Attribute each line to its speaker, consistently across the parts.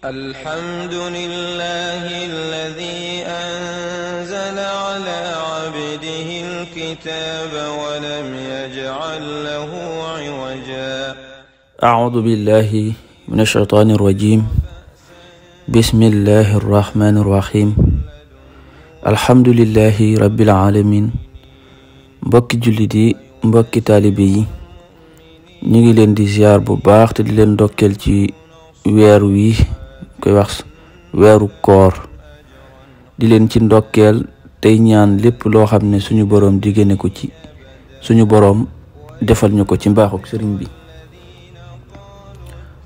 Speaker 1: الحمد لله الذي أنزل على عبده الكتاب ولم يجعل له عوجا
Speaker 2: أعوذ بالله من الشيطان الرجيم بسم الله الرحمن الرحيم الحمد لله رب العالمين mbokki jullit yi mbokki taalibe yi ñu ngi leen di ziar bu baax te di leen ndokkeel ci weer wi koy wax weeru koor di leen ci ndokkeel tey ñaan lépp loo xam ne suñu boroom diggéene ko ci suñu boroom defal ñu ko ci mbaaxuk sëriñ bi.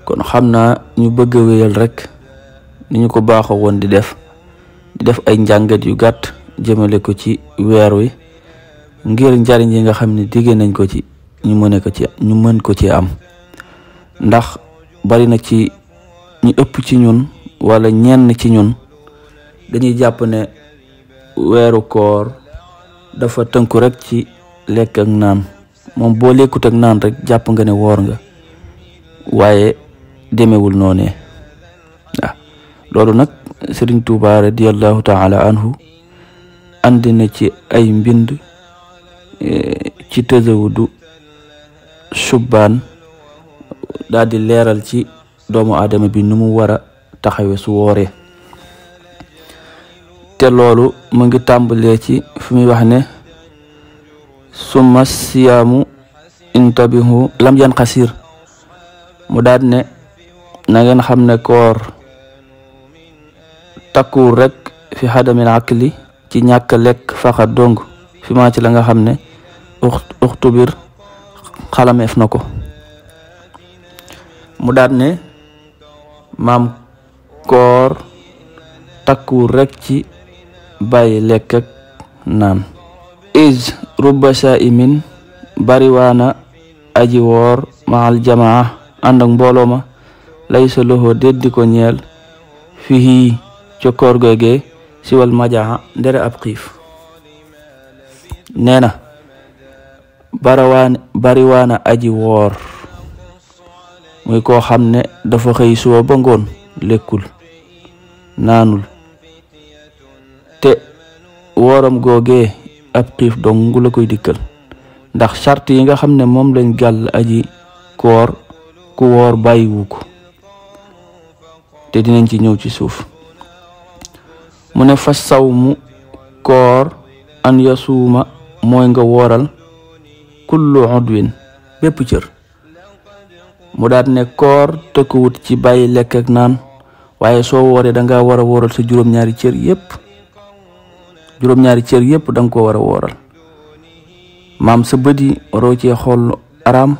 Speaker 2: kon xam naa ñu bëgg a wéyal rek ni ñu ko baaxoo woon di def ay njàngat yu gàtt jëmale ko ci weer wi ngir njariñ yi nga xam ne digge nañ ko ci ñu mën ko ci am ndax bari na ci ñu ëpp ci ñun wala ñenn ci ñun dañuy jàpp ne weeru koor dafa tënku rek ci lekk ak naan moom boo lekkut ak naan rek jàpp nga ne woor nga waaye demewul noonee loolu nag Sëriñ Tuubaa radiyallahu taala anhu andi na ci ay mbind ci tazawudu subbaan daal di leeral ci doomu aadama bi nu mu war a taxawe su wooree te loolu mu ngi tàmbalee ci fi muy wax ne summa siyaamu intabihu lam yan xasir mu daal ne na ngeen xam ne koor takkuwul rek fi xadamil akli ci ñàkk lekk faxat dong fi maa ci la nga xam ne uxtubir xalameef na ko mu daat ne maam koor takkuwul rek ci bàyyi lekk ak naan is rubba saimin bariwaana aji woor maal jamaa ànd ak mbooloo ma laysa lahu déddi ko ñeel fii ca koor googee siwal majaa ndere ab xiif nee na bariwaana aji woor muy koo xam ne dafa xëy suba ba ngoon lekkul naanul te wooram googee ab xiif dong la koy dikkal ndax charte yi nga xam ne moom lañ gàll aji koor ku woor bàyyiwu ko te dinañ ci ñëw ci suuf mu ne fa sawmu koor an yasuuma mooy nga wooral kullu udwin bépp cër mu daat ne koor tëkkuwut ci bàyyi lekk ak naan waaye soo wooree danga war a wooral sa juróom-ñaari cër yépp danga ko war a wooral maam sa bët yi waroo cee xool araam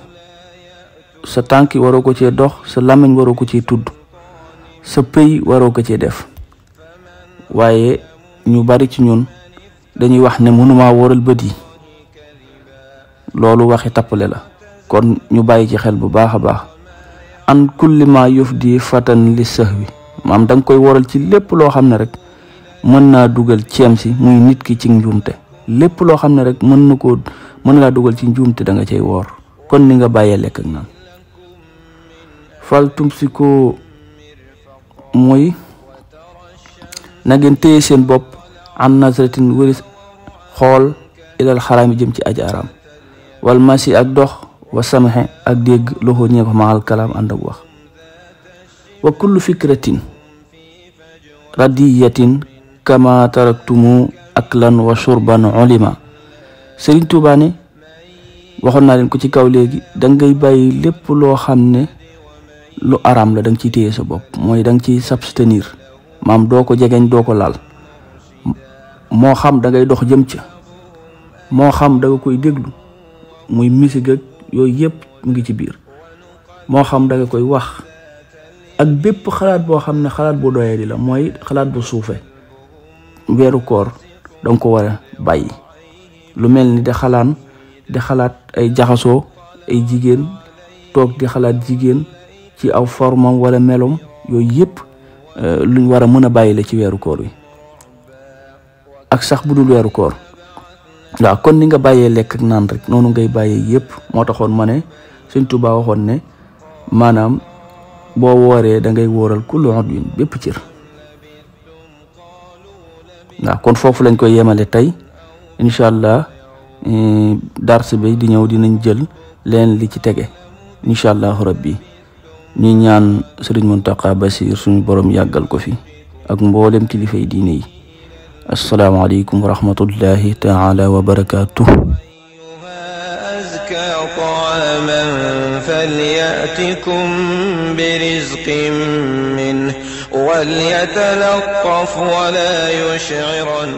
Speaker 2: sa tànk waroo ko cee dox sa làmmiñ waroo ko cee tudd sa pëy waroo ko cee def waaye ñu bari ci ñun dañuy wax ne mënuma wooral bët yi loolu waxi tappale la kon ñu bàyyi ci xel bu baax a baax an kulli ma yufdi fatan li sahwi maam danga koy wooral ci lépp loo xam ne rek mën naa dugal ceem si muy nit ki ci njuumte lépp loo xam ne rek mën na laa dugal ci njuumte da nga cay woor kon ni nga bàyyee lekk ak naan fal tumsiku mooy na ngeen téye seen bopp an nasratin wëris xool ilal xaraami jëm ci aji araam wal masi ak dox wa samaxe ak dégg loxo ñee ko maxal kalaam ànd ak wax wa kullu fikratin radiyatin kama taraktumu aklan wa shurban ulima Sëriñ Tuubaa ne waxoon naa leen ko ci kaw léegi dangay bàyyi lépp loo xam ne lu araam la danga ciy téye sa bopp mooy danga ciy s'abstenir maam doo ko jegeñ doo ko laal moo xam dangay dox jëm ca moo xam danga koy déglu muy misig ak yooyu yëpp mu ngi ci biir moo xam danga koy wax ak bépp xalaat boo xam ne xalaat bu doyee di la mooy xalaat bu suufe weeru koor danga ko war a bàyyi lu mel ni di xalaat ay jaxasoo ay jigéen toog di xalaat jigéen ci aw formam wala melom yooyu yëpp luñ war a mën a bàyyi la ci weeru koor wi ak sax bu dul weeru koor waaw kon ni nga bàyyee lekk ak naan rek noonu ngay bàyyee yëpp moo taxoon ma ne Sëñ Tuubaa waxoon ne maanaam boo wooree da ngay wóoral kullu udwin bépp cër. waaw kon foofu lañ koy yemale tey incha allah dars bi di ñëw dinañ jël leen li ci tege incha allahu rabbi. ñuy ñaan Sëriñ Muntaqa Basiir suñu borom yàggal ko fi ak mboolem kilifay diine yi. assalaamu aleykum wa rahmatullahi taala wa barakatuh.
Speaker 1: أزكى طعاما فليأتكم برزق منه وليتلطف ولا يشعرن